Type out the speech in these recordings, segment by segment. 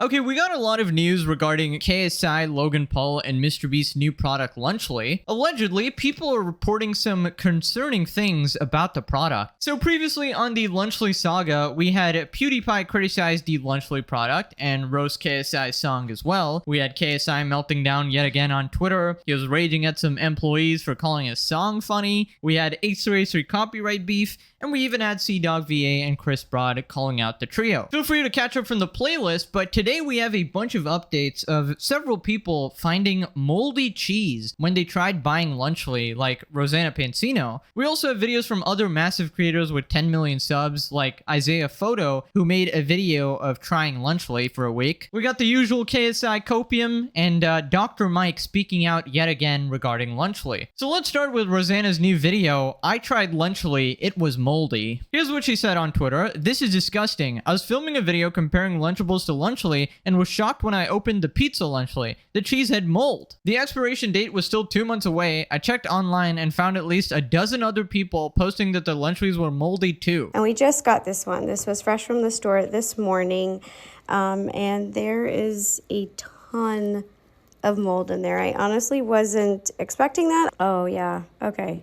Okay, we got a lot of news regarding KSI, Logan Paul, and MrBeast's new product, Lunchly. Allegedly, people are reporting some concerning things about the product. So previously on the Lunchly saga, we had PewDiePie criticize the Lunchly product and roast KSI's song as well. We had KSI melting down yet again on Twitter. He was raging at some employees for calling his song funny. We had H3H3 copyright beef, and we even had CDawg VA and Chris Broad calling out the trio. Feel free to catch up from the playlist, but today we have a bunch of updates of several people finding moldy cheese when they tried buying Lunchly, like Rosanna Pansino. We also have videos from other massive creators with 10 million subs, like Isaiah Photo, who made a video of trying Lunchly for a week. We got the usual KSI copium, and Dr. Mike speaking out yet again regarding Lunchly. So let's start with Rosanna's new video. I tried Lunchly, it was moldy. Here's what she said on Twitter. "This is disgusting. I was filming a video comparing Lunchables to Lunchly and was shocked when I opened the pizza Lunchly. The cheese had mold. The expiration date was still 2 months away. I checked online and found at least a dozen other people posting that their Lunchlys were moldy too." And we just got this one. This was fresh from the store this morning. And there is a ton of mold in there. I honestly wasn't expecting that. Oh yeah, okay.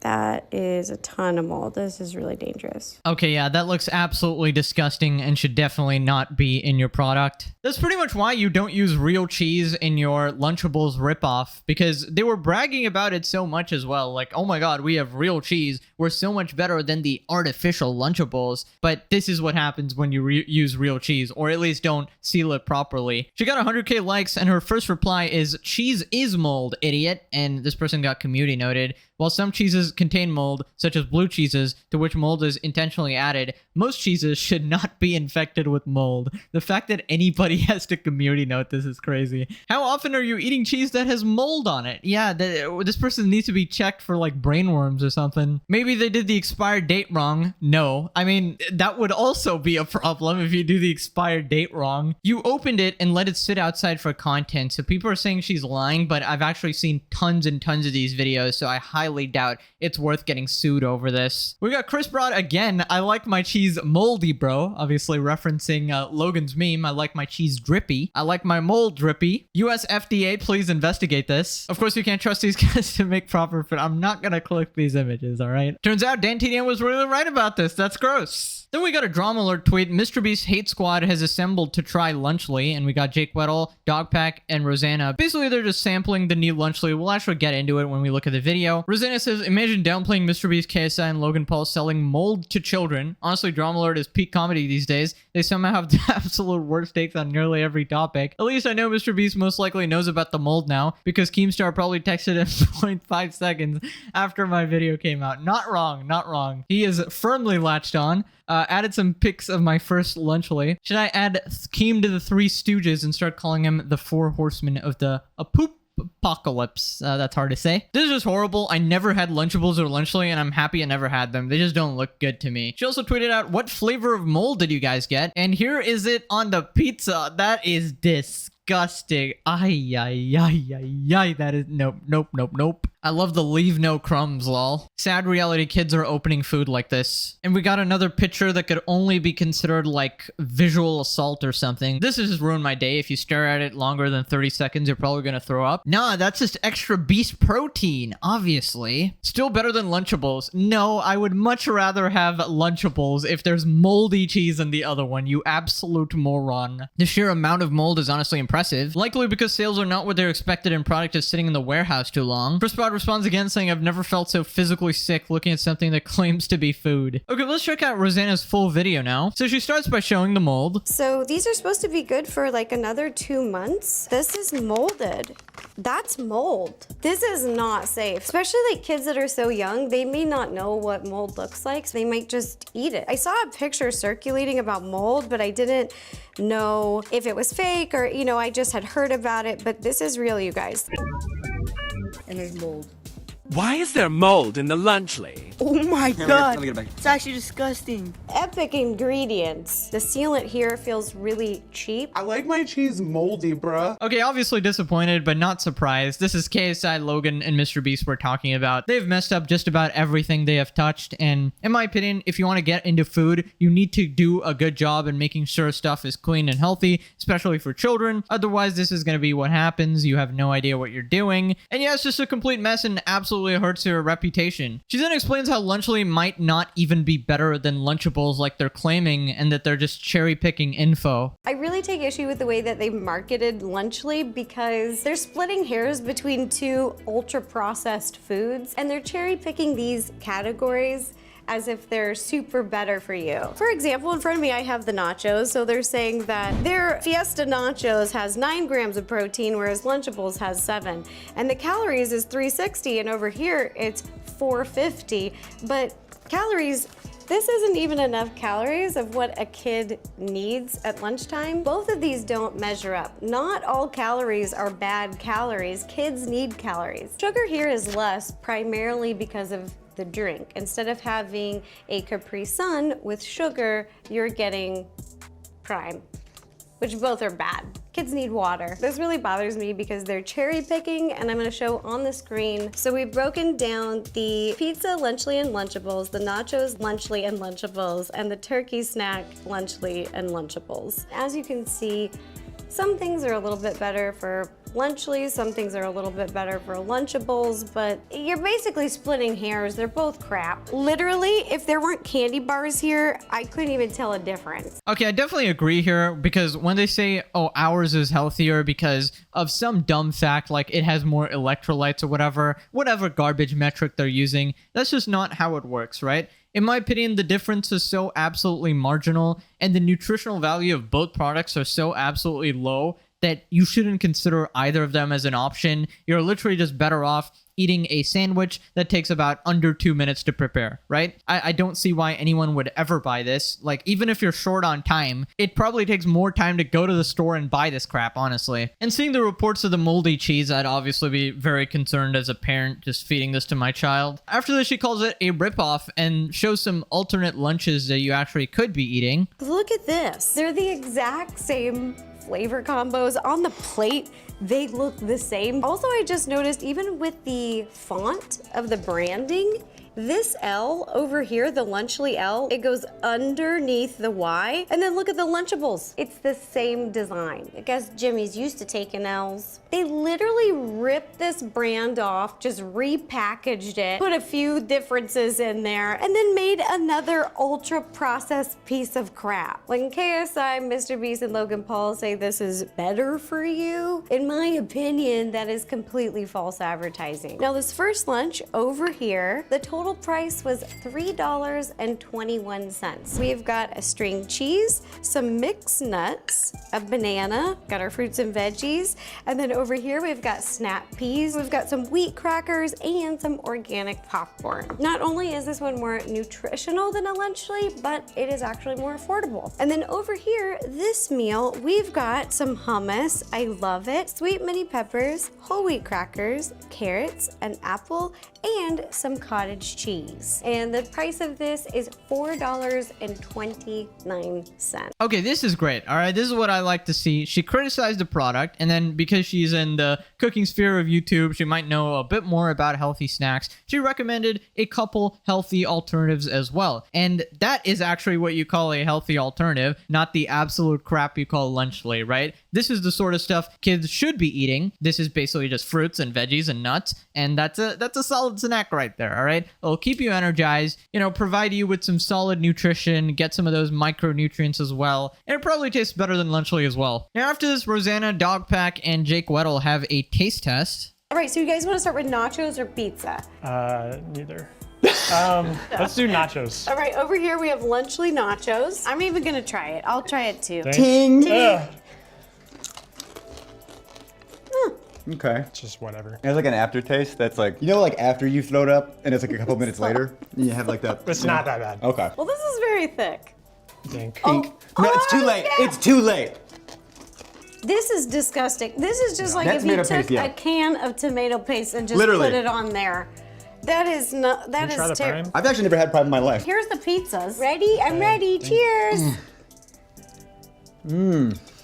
That is a ton of mold. This is really dangerous. Okay, yeah, that looks absolutely disgusting and should definitely not be in your product. That's pretty much why you don't use real cheese in your Lunchables ripoff, because they were bragging about it so much as well. Like, oh my god, we have real cheese. We're so much better than the artificial Lunchables. But this is what happens when you use real cheese, or at least don't seal it properly. She got 100k likes, and her first reply is, "Cheese is mold, idiot." And this person got community noted. While some cheeses contain mold, such as blue cheeses, to which mold is intentionally added, most cheeses should not be infected with mold. The fact that anybody has to community note this is crazy. How often are you eating cheese that has mold on it? Yeah, this person needs to be checked for like brainworms or something. Maybe they did the expired date wrong. No, I mean, that would also be a problem if you do the expired date wrong. You opened it and let it sit outside for content, so people are saying she's lying, but I've actually seen tons and tons of these videos, so I highly doubt it's worth getting sued over this. We got Chris Broad again. "I like my cheese moldy, bro." Obviously referencing Logan's meme. "I like my cheese drippy. I like my mold drippy. US FDA, please investigate this." Of course, you can't trust these guys to make proper food. I'm not gonna click these images, all right? Turns out Dan TDM was really right about this. That's gross. Then we got a drama alert tweet. MrBeast Hate Squad has assembled to try Lunchly, and we got Jake Weddle, Dogpack, and Rosanna. Basically, they're just sampling the new Lunchly. We'll actually get into it when we look at the video. Rosanna says, "Imagine downplaying MrBeast, KSI, and Logan Paul selling mold to children." Honestly, drama alert is peak comedy these days. They somehow have the absolute worst takes on nearly every topic. At least I know MrBeast most likely knows about the mold now, because Keemstar probably texted him 0.5 seconds after my video came out. Not wrong, not wrong. He is firmly latched on. Added some pics of my first Lunchly. Should I add Keem to the Three Stooges and start calling him the Four Horsemen of the poop apocalypse? That's hard to say. This is just horrible. I never had Lunchables or Lunchly, and I'm happy I never had them. They just don't look good to me. She also tweeted out, "What flavor of mold did you guys get?" And here is it on the pizza. That is disgusting. Ay, ay, ay, ay, ay. That is nope, nope, nope, nope. I love the leave no crumbs, lol. Sad reality kids are opening food like this. And we got another picture that could only be considered like visual assault or something. This has just ruined my day. If you stare at it longer than 30 seconds, you're probably gonna throw up. Nah, that's just extra beast protein, obviously. Still better than Lunchables. No, I would much rather have Lunchables if there's moldy cheese in the other one, you absolute moron. The sheer amount of mold is honestly impressive. Likely because sales are not what they're expected and product is sitting in the warehouse too long. Chris Broad responds again saying, "I've never felt so physically sick looking at something that claims to be food." Okay, let's check out Rosanna's full video now. So she starts by showing the mold. So these are supposed to be good for like another 2 months. This is molded. That's mold. This is not safe. Especially like kids that are so young, they may not know what mold looks like, so they might just eat it. I saw a picture circulating about mold, but I didn't know if it was fake or, you know, I just had heard about it, but this is real, you guys. And there's mold. Why is there mold in the lunchly? Oh my god, Let me get it back. it's actually disgusting. Epic ingredients. The sealant here feels really cheap. I like my cheese moldy, bruh. Okay, obviously disappointed, but not surprised. This is KSI, Logan, and Mr. Beast we're talking about. They've messed up just about everything they have touched, and in my opinion, if you want to get into food, you need to do a good job in making sure stuff is clean and healthy, especially for children. Otherwise, this is going to be what happens. You have no idea what you're doing. And yeah, it's just a complete mess and absolutely hurts your reputation. She then explains how Lunchly might not even be better than Lunchables like they're claiming, and that they're just cherry-picking info. I really take issue with the way that they marketed Lunchly because they're splitting hairs between two ultra-processed foods, and they're cherry-picking these categories as if they're super better for you. For example, in front of me I have the nachos, so they're saying that their Fiesta Nachos has 9 grams of protein, whereas Lunchables has 7. And the calories is 360, and over here it's 450. But calories, this isn't even enough calories of what a kid needs at lunchtime. Both of these don't measure up. Not all calories are bad calories. Kids need calories. Sugar here is less, primarily because of the drink. Instead of having a Capri Sun with sugar, you're getting Prime, which both are bad. Kids need water. This really bothers me because they're cherry picking, and I'm gonna show on the screen. So we've broken down the pizza Lunchly and Lunchables, the nachos Lunchly and Lunchables, and the turkey snack Lunchly and Lunchables. As you can see, some things are a little bit better for Lunchly, some things are a little bit better for Lunchables, but you're basically splitting hairs. They're both crap. Literally, if there weren't candy bars here, I couldn't even tell a difference. Okay, I definitely agree here, because when they say, oh, ours is healthier because of some dumb fact like it has more electrolytes or whatever garbage metric they're using, that's just not how it works, right? In my opinion, the difference is so absolutely marginal, and the nutritional value of both products are so absolutely low that you shouldn't consider either of them as an option. You're literally just better off eating a sandwich that takes about under 2 minutes to prepare, right? I don't see why anyone would ever buy this. Like, even if you're short on time, it probably takes more time to go to the store and buy this crap, honestly. And seeing the reports of the moldy cheese, I'd obviously be very concerned as a parent just feeding this to my child. After this, she calls it a ripoff and shows some alternate lunches that you actually could be eating. Look at this. They're the exact same flavor combos on the plate. They look the same. Also, I just noticed even with the font of the branding, this L over here, the Lunchly L, it goes underneath the Y. And then look at the Lunchables. It's the same design. I guess Jimmy's used to taking L's. They literally ripped this brand off, just repackaged it, put a few differences in there, and then made another ultra processed piece of crap. When KSI, Mr. Beast, and Logan Paul say this is better for you, in my opinion, that is completely false advertising. Now this first lunch over here, the total price was $3.21. We've got a string cheese, some mixed nuts, a banana, got our fruits and veggies, and then over here we've got snap peas, we've got some wheat crackers, and some organic popcorn. Not only is this one more nutritional than a Lunchly, but it is actually more affordable. And then over here, this meal, we've got some hummus, I love it, sweet mini peppers, whole wheat crackers, carrots, an apple, and some cottage cheese. And the price of this is $4.29. Okay, this is great. All right, this is what I like to see. She criticized the product, and then because she's in the cooking sphere of YouTube, she might know a bit more about healthy snacks. She recommended a couple healthy alternatives as well. And that is actually what you call a healthy alternative, not the absolute crap you call Lunchly, right? This is the sort of stuff kids should be eating. This is basically just fruits and veggies and nuts, and that's a solid snack right there, all right? It'll keep you energized, you know, provide you with some solid nutrition, get some of those micronutrients as well, and it probably tastes better than Lunchly as well. Now after this, Rosanna, Dogpack, and Jake Weddle have a taste test. All right, so you guys want to start with nachos or pizza? Neither. Let's do nachos. All right, over here we have Lunchly nachos. I'm even gonna try it. I'll try it too. Ting. Okay. It's just whatever. It has like an aftertaste that's like, you know, like after you throw it up and it's like a couple minutes later, and you have like that. It's not that bad. Okay. Well, this is very thick. Think. No, it's too late. yeah. It's too late. This is disgusting. This is just like That's if you tomato took paste, yeah. a can of tomato paste and just Literally. put it on there. That is not, that Try the is terrible. prime. I've actually never had prime in my life. Here's the pizzas. Ready? I'm ready. Cheers.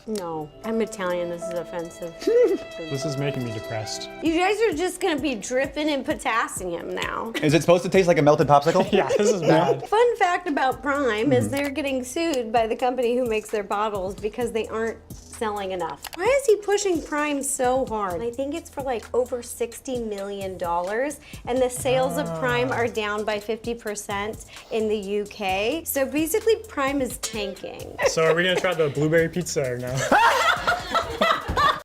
No, I'm Italian. This is offensive. This is making me depressed. You guys are just gonna be dripping in potassium now. Is it supposed to taste like a melted popsicle? Yeah, this is bad. Fun fact about Prime is they're getting sued by the company who makes their bottles because they aren't selling enough. Why is he pushing Prime so hard? I think it's for like over $60 million, and the sales of Prime are down by 50% in the UK. So basically Prime is tanking. So are we gonna try the blueberry pizza or no?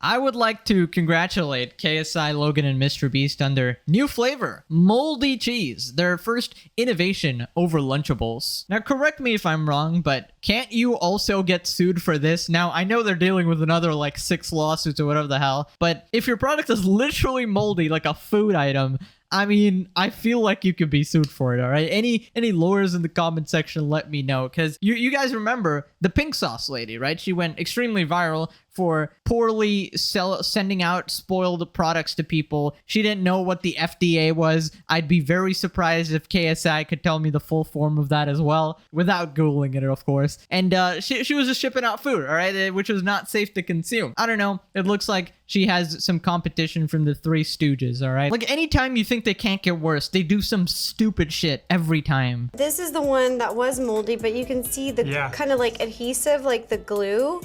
I would like to congratulate KSI, Logan, and Mr. Beast on their new flavor, moldy cheese, their first innovation over Lunchables. Now, correct me if I'm wrong, but can't you also get sued for this? Now, I know they're dealing with another like 6 lawsuits or whatever the hell, but if your product is literally moldy, like a food item, I mean, I feel like you could be sued for it, all right? Any lawyers in the comment section, let me know, because you guys remember the pink sauce lady, right? She went extremely viral for poorly sending out spoiled products to people. She didn't know what the FDA was. I'd be very surprised if KSI could tell me the full form of that as well, without Googling it, of course. And she was just shipping out food, all right, which was not safe to consume. I don't know. It looks like she has some competition from the Three Stooges, all right? Like, anytime you think they can't get worse, they do some stupid shit every time. This is the one that was moldy, but you can see the kind of like adhesive, like the glue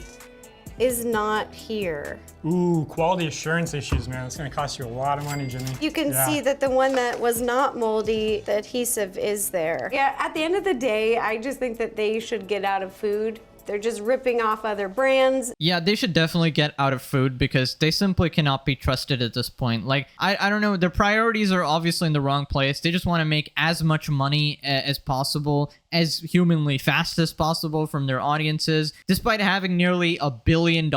is not here. Ooh, quality assurance issues, man. It's gonna cost you a lot of money, Jimmy. You can see that the one that was not moldy, the adhesive is there. Yeah, at the end of the day, I just think that they should get out of food. They're just ripping off other brands. Yeah, they should definitely get out of food because they simply cannot be trusted at this point. Like, I don't know, their priorities are obviously in the wrong place. They just want to make as much money as possible, as humanly fast as possible from their audiences. Despite having nearly $1 billion,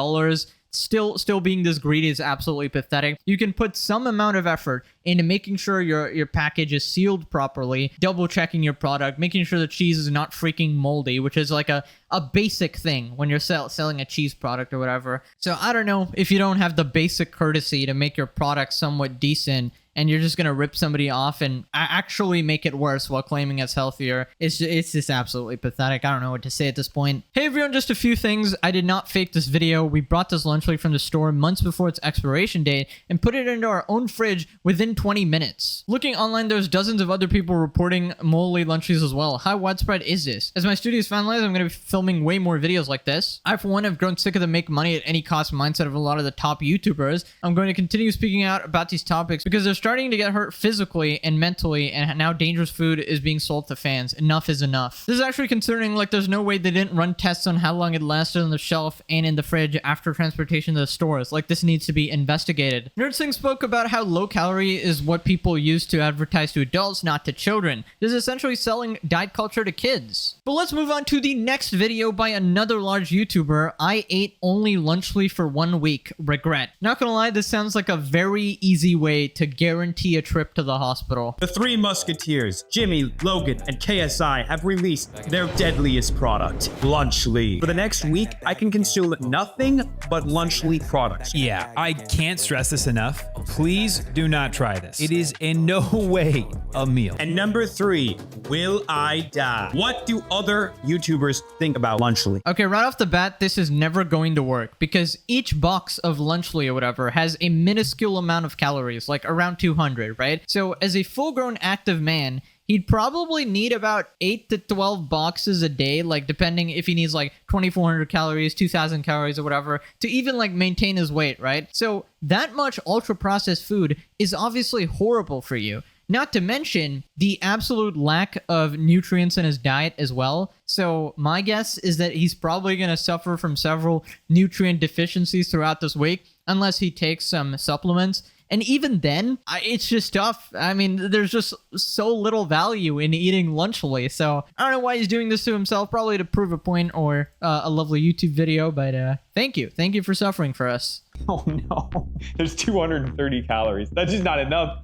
still being this greedy is absolutely pathetic. You can put some amount of effort into making sure your package is sealed properly, double checking your product, making sure the cheese is not freaking moldy, which is like a basic thing when you're selling a cheese product or whatever. So I don't know, if you don't have the basic courtesy to make your product somewhat decent, and you're just gonna rip somebody off and actually make it worse while claiming it's healthier, it's just absolutely pathetic. I don't know what to say at this point. Hey everyone, just a few things. I did not fake this video. We brought this lunchly from the store months before its expiration date and put it into our own fridge within 20 minutes. Looking online, there's dozens of other people reporting moldy lunchies as well. How widespread is this? As my studios finalize, I'm gonna be filming way more videos like this. I, for one, have grown sick of the make money at any cost mindset of a lot of the top YouTubers. I'm going to continue speaking out about these topics because they're starting to get hurt physically and mentally, and now dangerous food is being sold to fans. Enough is enough. This is actually concerning. Like, there's no way they didn't run tests on how long it lasted on the shelf and in the fridge after transportation to the stores. Like, this needs to be investigated. NerdSing spoke about how low calorie is what people use to advertise to adults, not to children. This is essentially selling diet culture to kids. But let's move on to the next video by another large YouTuber. I ate only Lunchly for 1 week. Regret. Not gonna lie, this sounds like a very easy way to guarantee a trip to the hospital. The Three Musketeers, Jimmy, Logan, and KSI have released their deadliest product, Lunchly. For the next week, I can consume nothing but Lunchly products. Yeah, I can't stress this enough. Please do not try this. It is in no way a meal. And number 3, Will I Die? What do other YouTubers think about Lunchly? Okay, right off the bat, this is never going to work because each box of Lunchly or whatever has a minuscule amount of calories, like around 200, right? So as a full-grown active man, he'd probably need about 8 to 12 boxes a day, like depending if he needs like 2,400 calories, 2,000 calories or whatever, to even like maintain his weight, right? So that much ultra-processed food is obviously horrible for you. Not to mention the absolute lack of nutrients in his diet as well. So my guess is that he's probably going to suffer from several nutrient deficiencies throughout this week, unless he takes some supplements. And even then, it's just tough. I mean, there's just so little value in eating Lunchly. So I don't know why he's doing this to himself, probably to prove a point or a lovely YouTube video. But thank you. Thank you for suffering for us. Oh no, there's 230 calories. That's just not enough.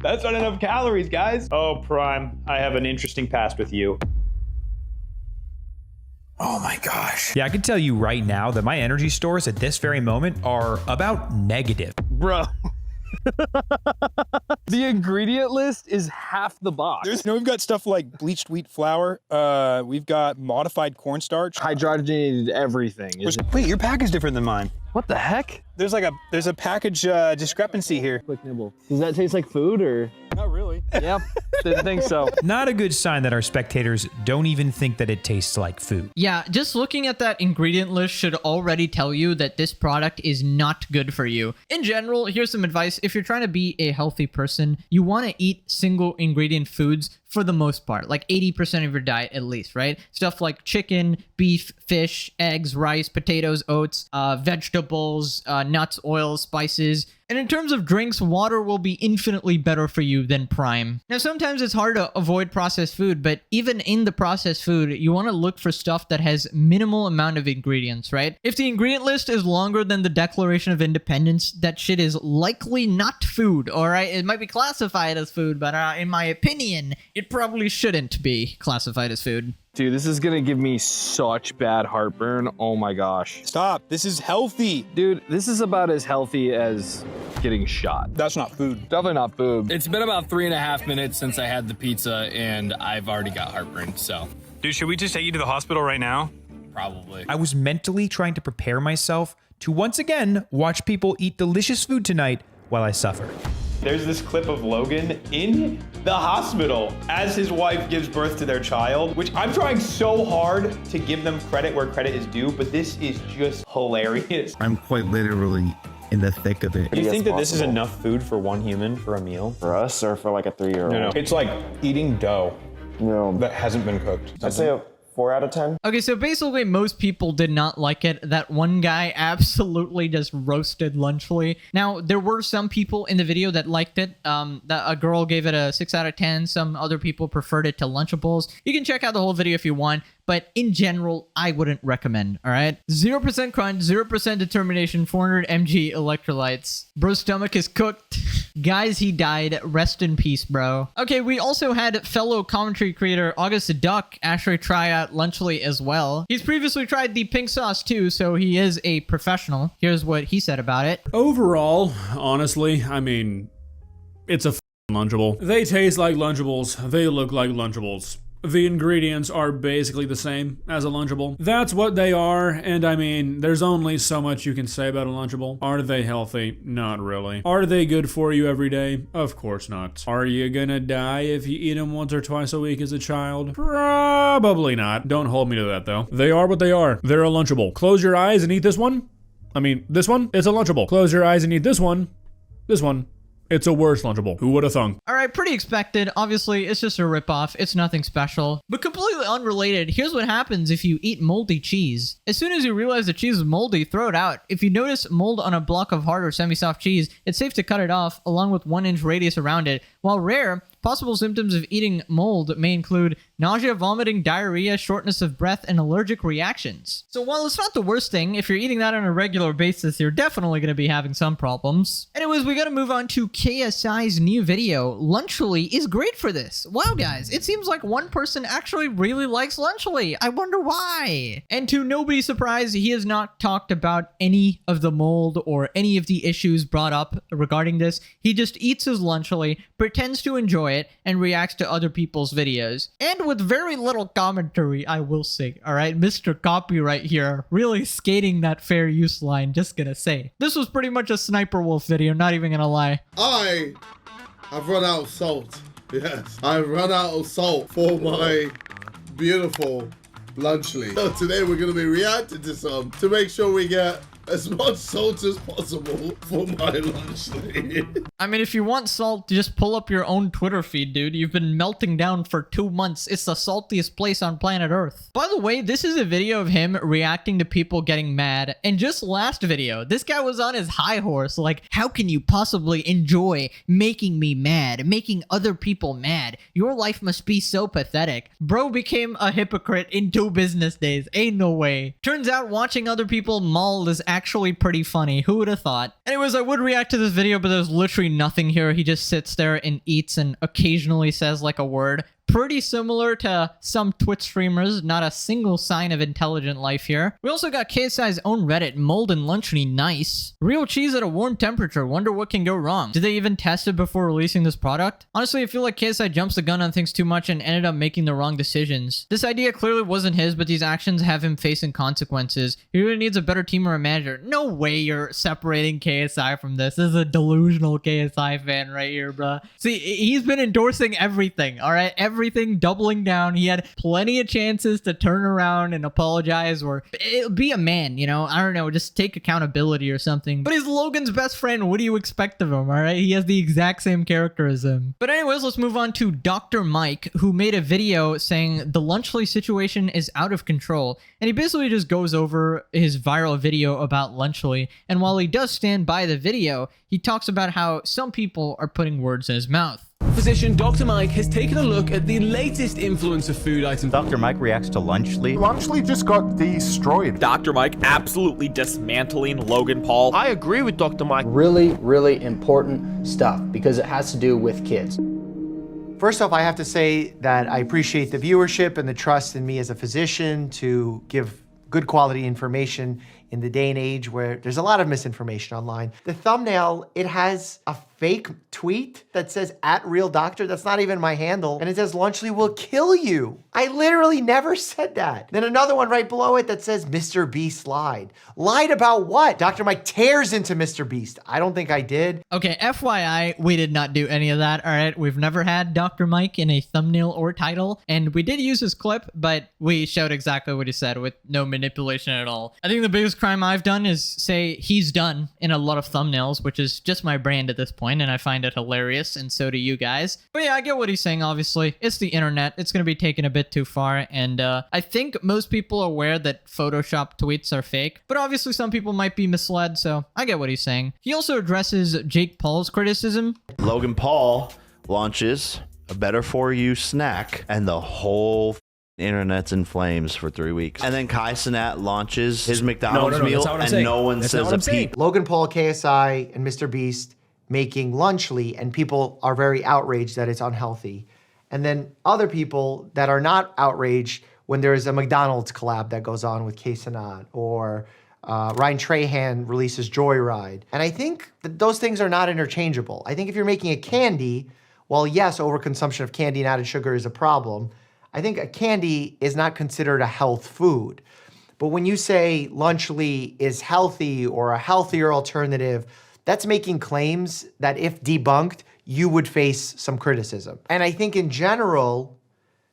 That's not enough calories, guys. Oh, Prime, I have an interesting past with you. Oh my gosh. Yeah, I can tell you right now that my energy stores at this very moment are about negative. Bro. The ingredient list is half the box. We've got stuff like bleached wheat flour. We've got modified cornstarch. Hydrogenated everything. Wait, your pack is different than mine. What the heck? There's a package discrepancy here. Quick nibble. Does that taste like food or? Not really. Yep, didn't think so. Not a good sign that our spectators don't even think that it tastes like food. Yeah, just looking at that ingredient list should already tell you that this product is not good for you. In general, here's some advice. If you're trying to be a healthy person, you want to eat single ingredient foods for the most part, like 80% of your diet at least, right? Stuff like chicken, beef, fish, eggs, rice, potatoes, oats, vegetables, nuts, oils, spices. And in terms of drinks, water will be infinitely better for you than Prime. Now, sometimes it's hard to avoid processed food, but even in the processed food, you want to look for stuff that has minimal amount of ingredients, right? If the ingredient list is longer than the Declaration of Independence, that shit is likely not food, all right? It might be classified as food, but in my opinion, it probably shouldn't be classified as food. Dude, this is gonna give me such bad heartburn. Oh my gosh. Stop. This is healthy. Dude, this is about as healthy as getting shot. That's not food. Definitely not food. It's been about 3.5 minutes since I had the pizza, and I've already got heartburn, so Dude, should we just take you to the hospital right now? probably. I was mentally trying to prepare myself to once again watch people eat delicious food tonight while I suffer. There's this clip of Logan in the hospital as his wife gives birth to their child, which I'm trying so hard to give them credit where credit is due, but this is just hilarious. I'm quite literally in the thick of it. Do you think that this is enough food for one human for a meal? For us or for like a 3-year-old? No. It's like eating dough that hasn't been cooked. I'd say a 4 out of 10. Okay, so basically most people did not like it. That one guy absolutely just roasted Lunchly. Now, there were some people in the video that liked it. That a girl gave it a 6 out of 10. Some other people preferred it to Lunchables. You can check out the whole video if you want. But in general, I wouldn't recommend, all right? 0% crunch, 0% determination, 400 mg electrolytes. Bro's stomach is cooked. Guys, he died. Rest in peace, bro. Okay, we also had fellow commentary creator August the Duck actually try out Lunchly as well. He's previously tried the pink sauce too, so he is a professional. Here's what he said about it. Overall, honestly, I mean, it's a Lunchable. They taste like Lunchables. They look like Lunchables. The ingredients are basically the same as a Lunchable. That's what they are, and I mean, there's only so much you can say about a Lunchable. Are they healthy? Not really. Are they good for you every day? Of course not. Are you gonna die if you eat them once or twice a week as a child? Probably not. Don't hold me to that, though. They are what they are. They're a Lunchable. Close your eyes and eat this one. I mean, this one? It's a Lunchable. Close your eyes and eat this one. This one. It's a worse Lunchable. Who would have thunk? All right, pretty expected. Obviously, it's just a ripoff. It's nothing special. But completely unrelated, here's what happens if you eat moldy cheese. As soon as you realize the cheese is moldy, throw it out. If you notice mold on a block of hard or semi-soft cheese, it's safe to cut it off, along with 1-inch radius around it. While rare, possible symptoms of eating mold may include nausea, vomiting, diarrhea, shortness of breath, and allergic reactions. So while it's not the worst thing, if you're eating that on a regular basis, you're definitely going to be having some problems. Anyways, we got to move on to KSI's new video. Lunchly is great for this. Wow, guys, it seems like one person actually really likes Lunchly. I wonder why. And to nobody's surprise, he has not talked about any of the mold or any of the issues brought up regarding this. He just eats his Lunchly, pretends to enjoy it, and reacts to other people's videos. And with very little commentary, I will say. All right, Mr. Copyright here, really skating that fair use line, just gonna say. This was pretty much a Sniper Wolf video, not even gonna lie. I've run out of salt. Yes, I've run out of salt for my beautiful Lunchly. So today we're gonna be reacting to some to make sure we get as much salt as possible for my Lunchly. I mean, if you want salt, just pull up your own Twitter feed, dude. You've been melting down for 2 months. It's the saltiest place on planet Earth. By the way, this is a video of him reacting to people getting mad. And just last video, this guy was on his high horse. Like, how can you possibly enjoy making me mad, making other people mad? Your life must be so pathetic. Bro became a hypocrite in 2 business days. Ain't no way. Turns out watching other people mauled is actually pretty funny. Who would have thought? Anyways, I would react to this video, but there's literally nothing here. He just sits there and eats and occasionally says like a word. pretty similar to some Twitch streamers, not a single sign of intelligent life here. We also got KSI's own Reddit, mold and luncheony nice. Real cheese at a warm temperature, wonder what can go wrong. Did they even test it before releasing this product? Honestly, I feel like KSI jumps the gun on things too much and ended up making the wrong decisions. This idea clearly wasn't his, but these actions have him facing consequences. He really needs a better team or a manager. No way you're separating KSI from this. This is a delusional KSI fan right here, bruh. See, he's been endorsing everything, all right? Everything, doubling down. He had plenty of chances to turn around and apologize or be a man, you know? I don't know, just take accountability or something. But he's Logan's best friend. What do you expect of him, all right? He has the exact same character as him. But anyways, let's move on to Dr. Mike, who made a video saying the Lunchly situation is out of control. And he basically just goes over his viral video about Lunchly. And while he does stand by the video, he talks about how some people are putting words in his mouth. Physician Dr. Mike has taken a look at the latest influence of food items. Dr. Mike reacts to Lunchly. Lunchly just got destroyed. Dr. Mike absolutely dismantling Logan Paul. I agree with Dr. Mike. Really, really important stuff because it has to do with kids. First off, I have to say that I appreciate the viewership and the trust in me as a physician to give good quality information in the day and age where there's a lot of misinformation online. The thumbnail, it has a fake tweet that says @RealDoctor. That's not even my handle. And it says Lunchly will kill you. I literally never said that. Then another one right below it that says Mr. Beast lied. Lied about what? Dr. Mike tears into Mr. Beast. I don't think I did. Okay, FYI, we did not do any of that, all right? We've never had Dr. Mike in a thumbnail or title, and we did use his clip, but we showed exactly what he said with no manipulation at all. I think the biggest crime I've done is say he's done in a lot of thumbnails, which is just my brand at this point, and I find it hilarious, and so do you guys. But yeah, I get what he's saying, obviously. It's the internet. It's going to be taken a bit too far, and I think most people are aware that Photoshop tweets are fake, but obviously some people might be misled, so I get what he's saying. He also addresses Jake Paul's criticism. Logan Paul launches a better for you snack, and the whole internet's in flames for 3 weeks. And then KSI launches his McDonald's meal, and no one says a peep. Logan Paul, KSI, and Mr. Beast making Lunchly, and people are very outraged that it's unhealthy. And then other people that are not outraged when there's a McDonald's collab that goes on with KSI, or Ryan Trahan releases Joyride. And I think that those things are not interchangeable. I think if you're making a candy, while yes, overconsumption of candy and added sugar is a problem, I think a candy is not considered a health food. But when you say Lunchly is healthy or a healthier alternative, that's making claims that if debunked, you would face some criticism. And I think in general,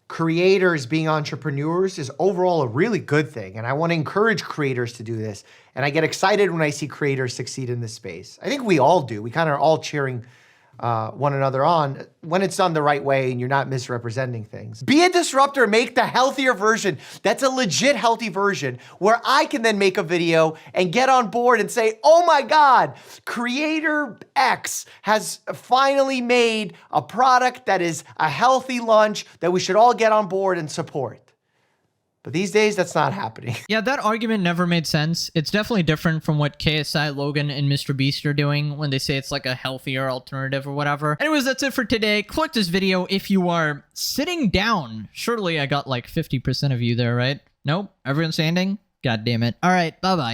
creators being entrepreneurs is overall a really good thing. And I want to encourage creators to do this. And I get excited when I see creators succeed in this space. I think we all do. We kind of are all cheering one another on when it's done the right way and you're not misrepresenting things. Be a disruptor, make the healthier version. That's a legit healthy version where I can then make a video and get on board and say, oh my God, creator X has finally made a product that is a healthy lunch that we should all get on board and support. But these days, that's not happening. Yeah, that argument never made sense. It's definitely different from what KSI, Logan, and Mr. Beast are doing when they say it's like a healthier alternative or whatever. Anyways, that's it for today. Click this video if you are sitting down. Surely I got like 50% of you there, right? Nope. Everyone standing? God damn it. All right, bye-bye.